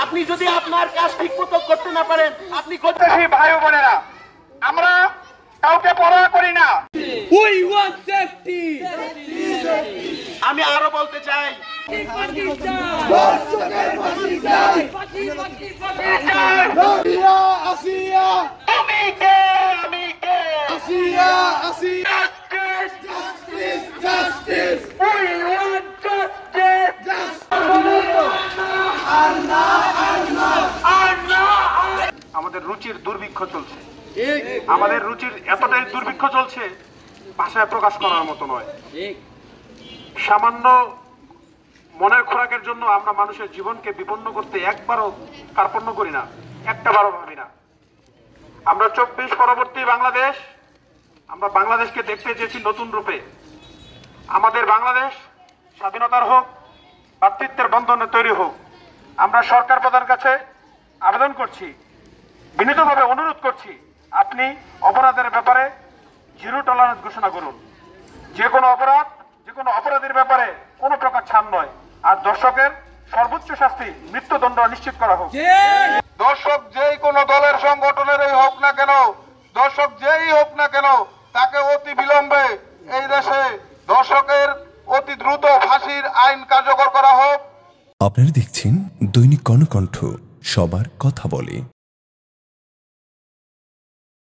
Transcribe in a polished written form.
আপনি যদি আপনার কাজ ঠিক মতো করতে না পারেন, আপনি সেই ভাই বোনেরা, আমরা কাউকে পরোয়া করি না। আমি আরো বলতে চাই, আমি কে, আমি কে, আমাদের রুচির দুর্ভিক্ষ চলছে, আমাদের রুচির এতটাই দুর্ভিক্ষ চলছে ভাষায় প্রকাশ করার মতো নয়। সামান্য মনের খোরাকের জন্য আমরা মানুষের জীবনকে বিপন্ন করতে একবারও কার্পণ্য করি না, একটাবারও ভাবি না। আমরা 24 পরবর্তী বাংলাদেশ, আমরা বাংলাদেশকে দেখতে চেয়েছি নতুন রূপে। আমাদের বাংলাদেশ স্বাধীনতার হোক, ভ্রাতৃত্বের বন্ধনে তৈরি হোক। আমরা সরকার প্রধানের কাছে আবেদন করছি, বিনীতভাবে অনুরোধ করছি, আপনি অপরাধের ব্যাপারে জিরো টলারেন্স ঘোষণা করুন। যে কোনো অপরাধ, যে কোনো অপরাধের ব্যাপারে কোনো প্রকার ছাড় নয়। আর দর্শকের সর্বোচ্চ শাস্তি মৃত্যুদণ্ড নিশ্চিত করা হোক। দর্শক যেই কোনো দলের সংগঠনেরই হোক না কেন, দর্শক যেই হোক না কেন, তাকে অতি বিলম্বে এই দেশে দর্শকের অতি দ্রুত ফাঁসির আইন কার্যকর করা হোক। আপনারা দেখছেন দৈনিক কর্ণকণ্ঠ, সবার কথা বলে।